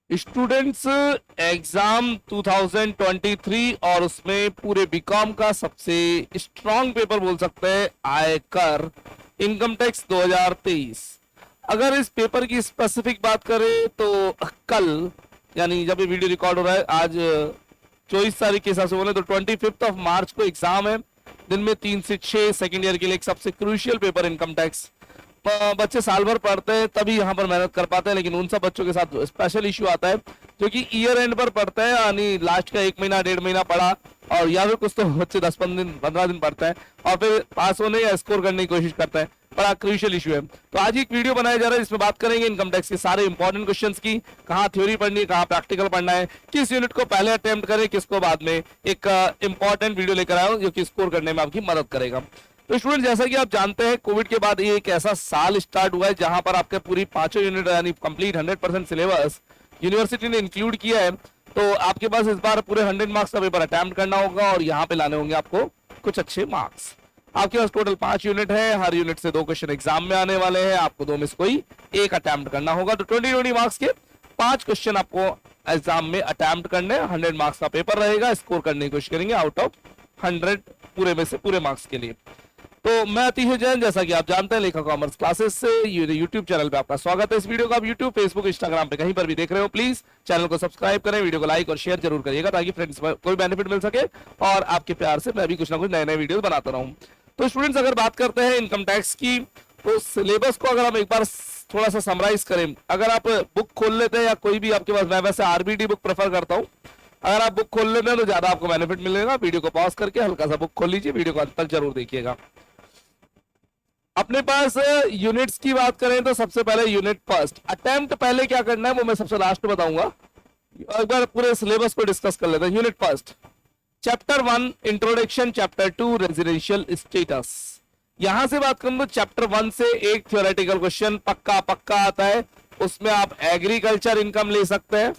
Students exam 2023 और उसमें पूरे बीकॉम का सबसे स्ट्रांग पेपर बोल सकते हैं आयकर इनकम टैक्स 2023। अगर इस पेपर की स्पेसिफिक बात करें तो कल यानी जब ये वीडियो रिकॉर्ड हो रहा है आज 24 तारीख के हिसाब से बोले तो 25 मार्च को एग्जाम है। दिन में 3 से 6 सेकेंड ईयर के लिए एक सबसे क्रूशियल पेपर इनकम टैक्स। बच्चे साल भर पढ़ते हैं तभी यहाँ पर मेहनत कर पाते हैं, लेकिन उन सब बच्चों के साथ स्पेशल इश्यू आता है जो कि ईयर एंड पर पढ़ते हैं, यानी लास्ट का 1 महीना 1.5 महीना पढ़ा और या फिर कुछ तो बच्चे 10-15 दिन पढ़ते हैं और फिर पास होने या स्कोर करने की कोशिश करते हैं। बड़ा क्रूशियल इशू है। तो आज एक वीडियो बनाया जा रहा है जिसमें बात करेंगे इनकम टैक्स के सारे इंपॉर्टेंट क्वेश्चंस की, कहाँ थ्योरी पढ़नी है, कहाँ प्रैक्टिकल पढ़ना है, किस यूनिट को पहले अटेम्प्ट करें, किसको बाद में। एक इंपॉर्टेंट वीडियो लेकर आया हूं जो कि स्कोर करने में आपकी मदद करेगा। तो स्टूडेंट, जैसा कि आप जानते हैं कोविड के बाद ये एक ऐसा साल स्टार्ट हुआ है जहां पर आपके पूरी 5 यूनिट यानी कंप्लीट 100% सिलेबस यूनिवर्सिटी ने इंक्लूड किया है। तो आपके पास इस बार पूरे 100 मार्क्स का पेपर अटेम्प्ट करना होगा और यहाँ पे लाने होंगे आपको कुछ अच्छे मार्क्स। आपके पास टोटल 5 यूनिट है, हर यूनिट से 2 क्वेश्चन एग्जाम में आने वाले हैं, आपको 2 में से कोई एक अटेम्प्ट करना होगा। तो 20 मार्क्स के 5 क्वेश्चन आपको एग्जाम में अटेम्प्ट करने, 100 मार्क्स का पेपर रहेगा, स्कोर करने की कोशिश करेंगे आउट ऑफ 100 पूरे में से पूरे मार्क्स के लिए। तो मैं अतिश जैन, जैसा कि आप जानते हैं लेखा कॉमर्स क्लासेस से यूट्यूब चैनल पे आपका स्वागत है। इस वीडियो को आप यूट्यूब, फेसबुक, इंस्टाग्राम पे कहीं पर भी देख रहे हो, प्लीज चैनल को सब्सक्राइब करें, वीडियो को लाइक और शेयर जरूर करिएगा ताकि फ्रेंड्स को भी बेनिफिट मिल सके और आपके प्यार से मैं भी कुछ ना कुछ नए नए वीडियो बनाता रहूं। तो स्टूडेंट्स, अगर बात करते हैं इनकम टैक्स की तो सिलेबस को अगर हम एक बार थोड़ा सा समराइज करें, अगर आप बुक खोल लेते हैं या कोई भी आपके पास, मैं वैसे आरबीडी बुक प्रेफर करता हूं, अगर आप बुक खोल लेते हैं तो ज्यादा आपको बेनिफिट मिलेगा। वीडियो को पॉज करके हल्का सा बुक खोल लीजिए, वीडियो को अंत तक जरूर देखिएगा। अपने पास यूनिट्स की बात करें तो सबसे पहले यूनिट फर्स्ट अटेम्प्ट पहले क्या करना है वो मैं सबसे लास्ट में बताऊंगा। एक बार पूरे सिलेबस को डिस्कस कर लेते हैं। Unit first chapter 1 introduction, chapter 2 residential status. यहां से बात करूं तो चैप्टर 1 से एक थ्योरेटिकल क्वेश्चन पक्का आता है, उसमें आप एग्रीकल्चर इनकम ले सकते हैं।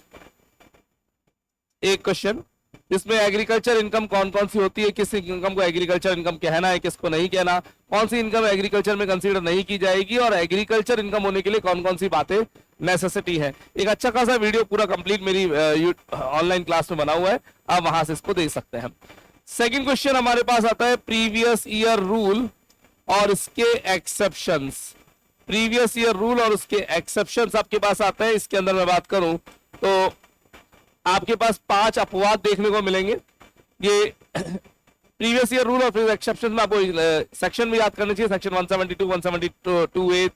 एक क्वेश्चन इसमें एग्रीकल्चर इनकम कौन कौन सी होती है, किस इनकम को एग्रीकल्चर इनकम कहना है, किसको नहीं कहना, कौन सी इनकम एग्रीकल्चर में कंसीडर नहीं की जाएगी और एग्रीकल्चर इनकम होने के लिए कौन कौन सी बातें नेसेसिटी है। एक अच्छा खासा वीडियो पूरा कंप्लीट मेरी ऑनलाइन क्लास में बना हुआ है, आप वहां से इसको देख सकते हैं। सेकंड क्वेश्चन हमारे पास आता है प्रीवियस ईयर रूल और इसके एक्सेप्शंस। प्रीवियस ईयर रूल और उसके एक्सेप्शंस आपके पास आते हैं। इसके अंदर मैं बात करूं तो आपके पास 5 अपवाद देखने को मिलेंगे। ये प्रीवियस ईयर रूल और फिर एक्सेप्शन में आपको सेक्शन भी याद करने चाहिए, सेक्शन 172, 172A,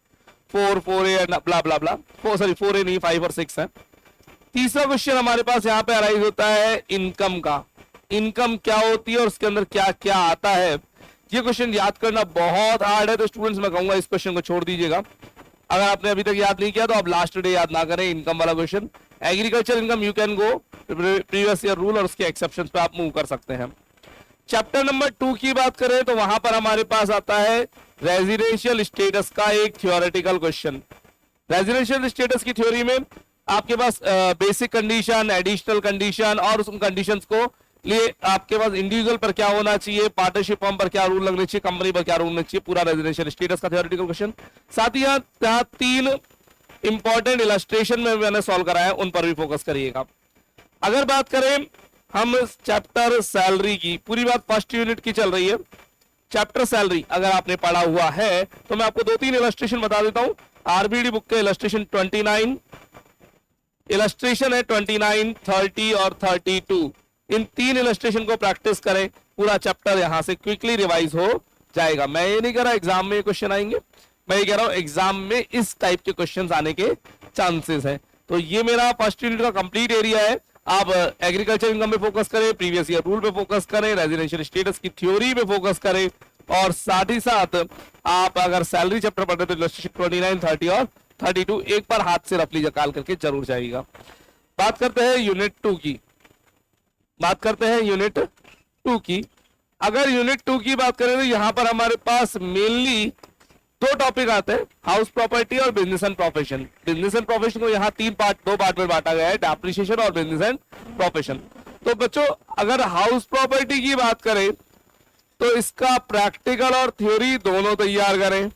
4, 4A ब्ला ब्ला ब्ला, 4A नहीं 5 और 6 है। तीसरा क्वेश्चन हमारे पास यहाँ पे अराइज होता है इनकम का। इनकम क्या होती है और उसके अंदर क्या क्या आता है, ये क्वेश्चन याद करना बहुत हार्ड है। तो स्टूडेंट्स मैं कहूंगा इस क्वेश्चन को छोड़ दीजिएगा। अगर आपने अभी तक याद नहीं किया तो आप लास्ट डे याद ना करें इनकम वाला question. Agriculture income you can go, previous year rule और उसके एक्सेप्शंस पे आप मूव कर सकते हैं। चैप्टर नंबर 2 की बात करें तो वहां पर हमारे पास आता है रेजिडेंशियल स्टेटस का एक थ्योरेटिकल क्वेश्चन। रेजिडेंशियल स्टेटस की थ्योरी में आपके पास बेसिक कंडीशन, एडिशनल कंडीशन और उस कंडीशंस को लिए आपके पास इंडिविजुअल पर क्या होना चाहिए, पार्टनरशिप फॉर्म पर क्या रूल लगने चाहिए, कंपनी पर क्या रूल लगने चाहिए, पूरा रेजिडेंशियल स्टेटस का थ्योरेटिकल क्वेश्चन। साथ ही यहाँ 3 इंपॉर्टेंट इलस्ट्रेशन में मैंने सॉल्व कराया, उन पर भी फोकस करिएगा। अगर बात करें हम चैप्टर सैलरी की, पूरी बात फर्स्ट यूनिट की चल रही है। चैप्टर सैलरी अगर आपने पढ़ा हुआ है तो मैं आपको 2-3 इलस्ट्रेशन बता देता हूं। आरबीडी बुक के इलस्ट्रेशन 29 इलस्ट्रेशन है, 29, 30 और 32। इन 3 इलस्ट्रेशन को प्रैक्टिस करें, पूरा चैप्टर यहां से क्विकली रिवाइज हो जाएगा। मैं ये नहीं कह रहा एग्जाम में क्वेश्चन आएंगे, मैं ये कह रहा हूं एग्जाम में इस टाइप के क्वेश्चंस आने के चांसेस है। तो ये मेरा फर्स्ट यूनिट का कंप्लीट एरिया है। आप एग्रीकल्चर इनकम पे फोकस करें, प्रीवियस ईयर रूल पे फोकस करें, रेजिडेंशियल स्टेटस की थ्योरी पे फोकस करें और साथ ही साथ आप अगर सैलरी चैप्टर पढ़ते तो इलस्ट्रेशन 29, 30 और 32 एक बार हाथ से रफली निकाल करके जरूर जाइएगा। बात करते हैं यूनिट 2 की। अगर यूनिट 2 की बात करें तो यहां पर हमारे पास मेनली 2 टॉपिक आते हैं, हाउस प्रॉपर्टी और business and profession. Business and profession को यहाँ 2 पार्ट में बांटा गया है, डेप्रिसिएशन और बिजनेस एंड प्रोफेशन। तो बच्चों अगर हाउस प्रॉपर्टी की बात करें तो इसका प्रैक्टिकल और थ्योरी दोनों तैयार करें।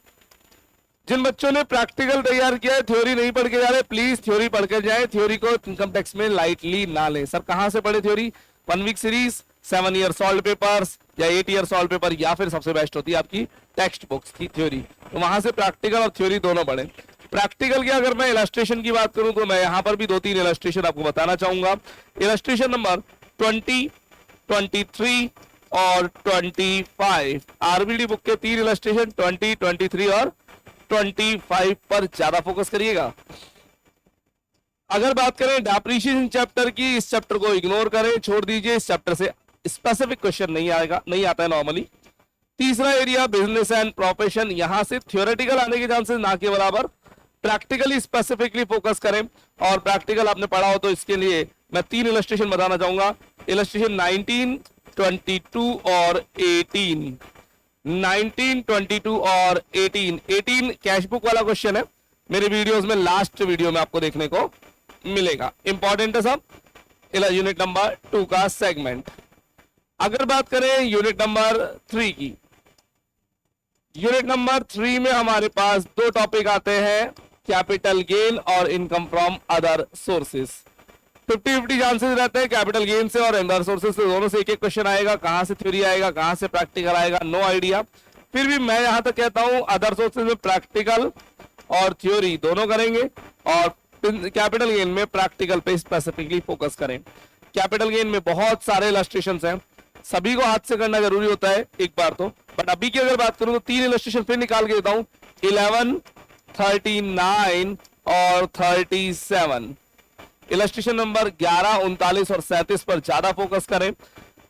जिन बच्चों ने प्रैक्टिकल तैयार किया है, थ्योरी नहीं पढ़ के जा रहे, प्लीज थ्योरी पढ़ कर जाए। थ्योरी को इनकम टैक्स में लाइटली ना लें। सर कहां से पढ़े theory? 1 week series, 7 year solved papers या 8 ईयर सॉल्व पेपर, या फिर सबसे बेस्ट होती है आपकी टेक्स्ट बुक्स की थ्योरी। तो वहां से प्रैक्टिकल और थ्योरी दोनों पढ़े। प्रैक्टिकल की अगर मैं इलस्ट्रेशन की बात करूं तो मैं यहां पर भी 2-3 इलस्ट्रेशन आपको बताना चाहूंगा। इलस्ट्रेशन नंबर 20, 23 और 25, आरबीडी बुक के 3 इलस्ट्रेशन 20, 23 और 25 पर ज्यादा फोकस करिएगा। अगर बात करें डेप्रिसिएशन चैप्टर की, इस चैप्टर को इग्नोर करें, छोड़ दीजिए। इस चैप्टर से स्पेसिफिक क्वेश्चन नहीं आएगा, नहीं आता है नॉर्मली। तीसरा एरिया बिजनेस एंड प्रोफेशन, यहां से थ्योरेटिकल आने के चांसेस ना के बराबर, प्रैक्टिकली स्पेसिफिकली फोकस करें। और प्रैक्टिकल आपने पढ़ा हो तो इसके लिए मैं 3 इलस्ट्रेशन बताना चाहूंगा। इलस्ट्रेशन 19, 22 और 18। 19, 22 और 18 कैश बुक वाला क्वेश्चन है, मेरे वीडियोस में लास्ट वीडियो में आपको देखने को मिलेगा। इंपॉर्टेंट है सब। यूनिट नंबर 2 का सेगमेंट। अगर बात करें यूनिट नंबर 3 की, यूनिट नंबर 3 में हमारे पास 2 टॉपिक आते हैं, कैपिटल गेन और income from other sources. 50-50 chances रहते हैं कैपिटल गेन से और अदर सोर्सेस से, दोनों से एक एक क्वेश्चन आएगा। कहां से थ्योरी आएगा, कहां से प्रैक्टिकल आएगा, नो आइडिया। फिर भी मैं यहां तक कहता हूं अदर सोर्सेस में प्रैक्टिकल और थ्योरी दोनों करेंगे, और कैपिटल गेन में प्रैक्टिकल पे स्पेसिफिकली फोकस करें। कैपिटल गेन में बहुत सारे इलस्ट्रेशंस हैं, सभी को हाथ से करना जरूरी होता है एक बार तो, बट अभी की अगर बात करूं तो 3 इलस्ट्रेशन फिर निकाल के देता हूं, 11, 39 और 37। इलस्ट्रेशन नंबर 11, 39 और 37 पर ज्यादा फोकस करें।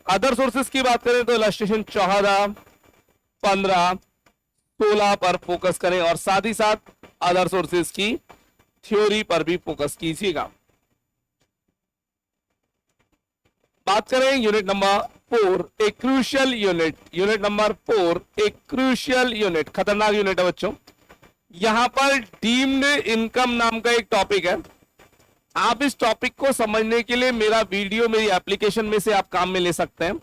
अदर सोर्सेस की बात करें तो इलस्ट्रेशन 14, 15, 16 पर फोकस करें, और साथ ही साथ अदर सोर्सेस की थ्योरी पर भी फोकस कीजिएगा। बात करें यूनिट नंबर 4, एक क्रूशियल यूनिट। यूनिट नंबर 4 एक क्रूशियल यूनिट, खतरनाक यूनिट है बच्चों। यहां पर डीम्ड इनकम नाम का एक टॉपिक है। आप इस टॉपिक को समझने के लिए मेरा वीडियो मेरी एप्लीकेशन में से आप काम में ले सकते हैं,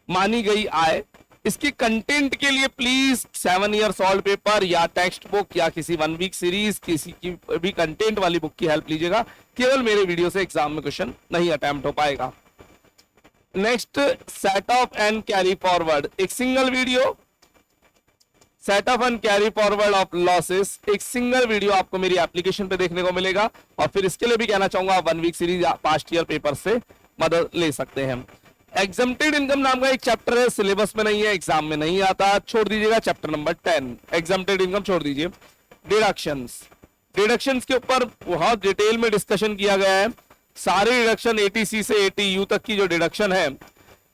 मानी गई आय। इसकी कंटेंट के लिए प्लीज 7 ईयर सॉल्व पेपर या टेक्स्ट बुक या किसी 1 वीक सीरीज, किसी की भी कंटेंट वाली बुक की हेल्प लीजिएगा। केवल मेरे वीडियो से एग्जाम में क्वेश्चन नहीं अटेम्प्ट हो पाएगा। Next, set off and carry forward, एक single video. Set off and carry forward of losses, एक सिंगल वीडियो आपको मेरी एप्लीकेशन पे देखने को मिलेगा। और फिर इसके लिए भी कहना चाहूंगा 1 वीक सीरीज या पास्ट ईयर पेपर से मदद ले सकते हैं। एग्जम्प्टेड इनकम नाम का एक चैप्टर है, सिलेबस में नहीं है, एग्जाम में नहीं आता, छोड़ दीजिएगा। चैप्टर नंबर 10 एग्जम्प्टेड इनकम छोड़ दीजिए। डिडक्शंस, डिडक्शंस के ऊपर बहुत डिटेल में डिस्कशन किया गया है। सारे डिडक्शन 80C से 80U तक की जो डिडक्शन है,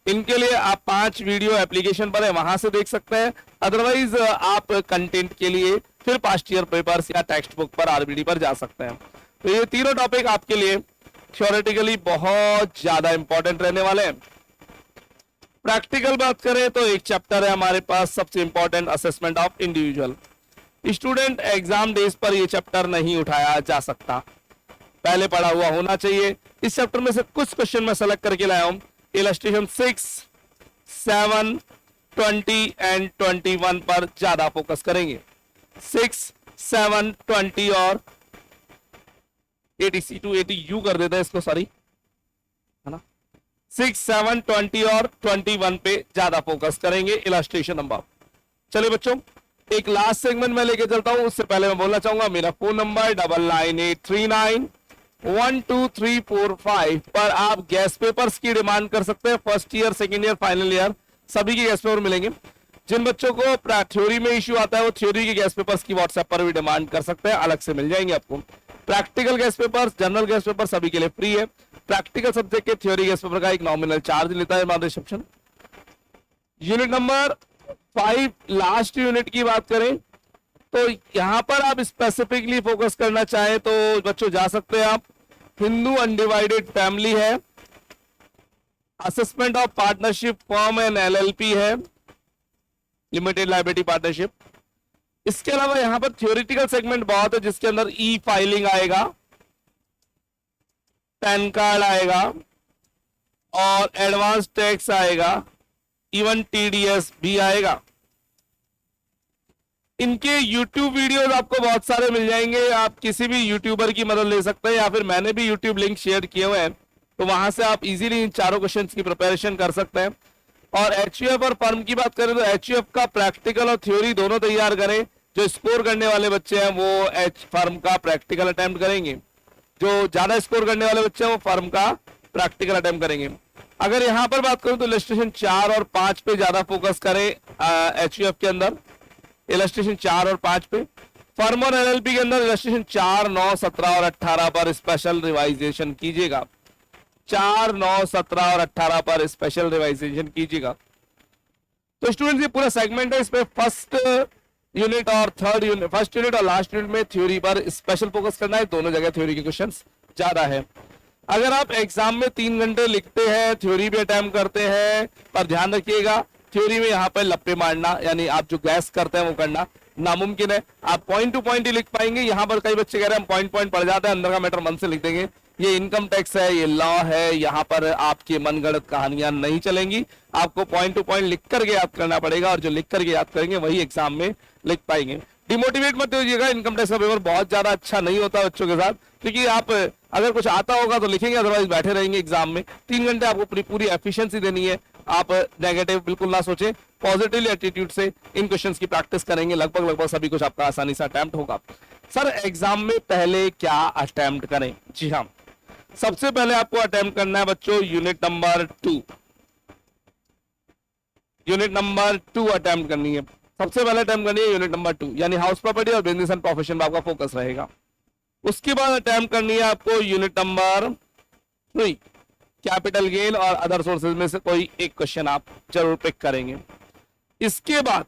इनके लिए आप 5 वीडियो एप्लीकेशन पर है, वहां से देख सकते हैं। अदरवाइज आप कंटेंट के लिए फिर पास्ट ईयर पेपर्स या टेक्स्ट बुक पर, आरबीडी पर जा सकते हैं। तो ये तीनों टॉपिक आपके लिए थ्योरेटिकली बहुत ज्यादा इंपॉर्टेंट रहने वाले हैं। प्रैक्टिकल बात करें तो एक चैप्टर है हमारे पास सबसे important, assessment of individual. Student exam days पर यह चैप्टर नहीं उठाया जा सकता, पहले पढ़ा हुआ होना चाहिए। इस चैप्टर में से कुछ क्वेश्चन मैं सेलेक्ट करके लाया हूं। इलस्ट्रेशन 6, 7, 20 एंड 21 पर ज्यादा फोकस करेंगे। 6, 7, 20 और 80C to 80U कर देते हैं इसको, सॉरी, है ना। 6, 7, 20 और 21 पे ज्यादा फोकस करेंगे इलस्ट्रेशन नंबर। चलिए बच्चों, एक लास्ट सेगमेंट में लेके चलता हूं। उससे पहले मैं बोलना चाहूंगा मेरा फोन नंबर 9998391234 पर आप गैस पेपर्स की डिमांड कर सकते हैं। First year, second year, final year सभी के गैस पेपर मिलेंगे। जिन बच्चों को थ्योरी में इश्यू आता है वो थ्योरी के गैस पेपर्स की व्हाट्सएप पर भी डिमांड कर सकते हैं, अलग से मिल जाएंगे आपको। Practical gas papers, general gas paper सभी के लिए फ्री है। प्रैक्टिकल सब्जेक्ट के थ्योरी गैस पेपर का एक नॉमिनल चार्ज लेता है हमारा reception. Unit number 5 last unit की बात करें तो यहां पर आप स्पेसिफिकली फोकस करना चाहे तो बच्चों जा सकते हैं आप। हिंदू अनडिवाइडेड फैमिली है, assessment of partnership form and LLP है, लिमिटेड लायबिलिटी पार्टनरशिप। इसके अलावा यहां पर थ्योरेटिकल सेगमेंट बहुत है जिसके अंदर ई फाइलिंग आएगा, पैन कार्ड आएगा और एडवांस टैक्स आएगा, इवन TDS भी आएगा। इनके YouTube वीडियोस आपको बहुत सारे मिल जाएंगे, आप किसी भी यूट्यूबर की मदद ले सकते हैं, या फिर मैंने भी YouTube लिंक शेयर किए हुए हैं, तो वहां से आप इजीली इन चारों क्वेश्चंस की प्रिपरेशन कर सकते हैं। और HUF और फर्म की बात करें तो HUF का प्रैक्टिकल और थ्योरी दोनों तैयार करें। जो स्कोर करने वाले बच्चे हैं वो फर्म का प्रैक्टिकल अटेम्प्ट करेंगे, जो ज्यादा स्कोर करने वाले बच्चे हैं वो फर्म का प्रैक्टिकल अटेम्प्ट करेंगे। अगर यहाँ पर बात करूं तो इलस्ट्रेशन 4 और 5 पे ज्यादा फोकस करें HUF के अंदर, इलस्ट्रेशन 4 और 5 पे। फर्म और LLP के अंदर इलस्ट्रेशन 4, 9, 17 और 18 पर स्पेशल रिवाइजेशन कीजिएगा। 4, 9, 17 और 18 पर स्पेशल रिवाइजेशन कीजिएगा। तो स्टूडेंट्स ये पूरा सेगमेंट है, इसमें फर्स्ट यूनिट और थर्ड यूनिट, फर्स्ट यूनिट और लास्ट यूनिट में थ्योरी पर स्पेशल फोकस करना है, दोनों जगह थ्योरी के क्वेश्चंस ज्यादा है। अगर आप एग्जाम में 3 घंटे लिखते हैं, थ्योरी भी अटेम्प्ट करते हैं, पर ध्यान रखिएगा थ्योरी में यहाँ पर लप्पे मारना यानी आप जो गैस करते हैं वो करना नामुमकिन है। आप पॉइंट टू पॉइंट ही लिख पाएंगे। यहाँ पर कई बच्चे कह रहे हैं हम पॉइंट पॉइंट पढ़ जाते हैं, अंदर का मैटर मन से लिख देंगे। ये इनकम टैक्स है, ये लॉ है, यहाँ पर आपकी मनगढ़ंत कहानियां नहीं चलेंगी। आपको पॉइंट टू पॉइंट लिख करके याद करना पड़ेगा, और जो लिख करके याद करेंगे वही एग्जाम में लिख पाएंगे। डिमोटिवेट मत होइएगा, इनकम टैक्स का पेपर बहुत ज्यादा अच्छा नहीं होता बच्चों के साथ, क्योंकि आप अगर कुछ आता होगा तो लिखेंगे, अदरवाइज बैठे रहेंगे एग्जाम में। 3 घंटे आपको पूरी एफिशिएंसी देनी है। आप नेगेटिव बिल्कुल ना सोचें, पॉजिटिव एटीट्यूड से इन क्वेश्चंस की प्रैक्टिस करेंगे, लगभग सभी कुछ आपका आसानी से अटेम्प्ट होगा। सर एग्जाम में पहले क्या अटेम्प्ट करें? जी हाँ, सबसे पहले आपको अटेम्प्ट करना है बच्चों unit number 2। Unit number 2 attempt करनी है, सबसे पहले अटेम्प्ट करनी है यूनिट नंबर 2, यानी हाउस प्रॉपर्टी और बिजनेस एंड प्रोफेशन में आपका फोकस रहेगा। उसके बाद अटेम्प्ट करनी है आपको यूनिट नंबर 3, कैपिटल गेन और अदर सोर्सेज में से कोई एक क्वेश्चन आप जरूर पिक करेंगे। इसके बाद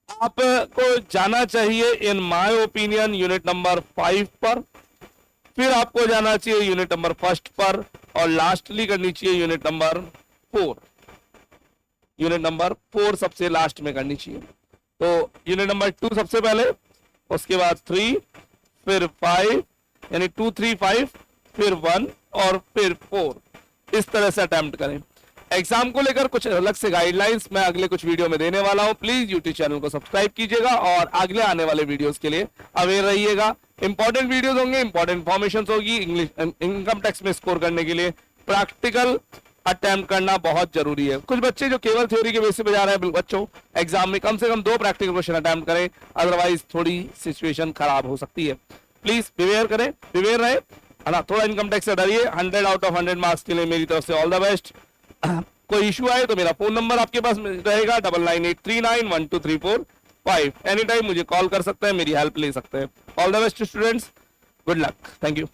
आपको जाना चाहिए in my opinion unit number 5 पर, फिर आपको जाना चाहिए यूनिट नंबर 1 पर, और लास्टली करनी चाहिए यूनिट नंबर 4। यूनिट नंबर 4 सबसे लास्ट में करनी चाहिए। तो यूनिट नंबर 2 सबसे पहले, उसके बाद 3, फिर 5, यानी 2, 3, 5, फिर 1 और फिर 4। इस तरह से अटेम्प्ट करें। एग्जाम को लेकर कुछ अलग से गाइडलाइंस मैं अगले कुछ वीडियो में देने वाला हूं। प्लीज यूट्यूब चैनल को सब्सक्राइब कीजिएगा और अगले आने वाले वीडियोस के लिए अवेयर रहिएगा। इंपॉर्टेंट वीडियोस होंगे, इंपॉर्टेंट इंफॉर्मेशन होगी। इंग्लिश इनकम टैक्स में स्कोर करने के लिए प्रैक्टिकल अटेम्प्ट करना बहुत जरूरी है। कुछ बच्चे जो केवल थ्योरी के बेसिस पे जा रहे हैं, बच्चों एग्जाम में कम से कम 2 प्रैक्टिकल क्वेश्चन अटेम्प्ट करें, अदरवाइज थोड़ी सिचुएशन खराब हो सकती है। प्लीज प्रिपेयर करें, प्रिपेयर रहे, है ना। थोड़ा इनकम टैक्स से डरिए। 100 आउट ऑफ 100 मार्क्स के लिए मेरी तरफ से ऑल द बेस्ट। कोई इशू आए तो मेरा फोन नंबर आपके पास रहेगा 9983912345। एनी टाइम मुझे कॉल कर सकते हैं, मेरी हेल्प ले सकते हैं। All the best students, good luck, thank you.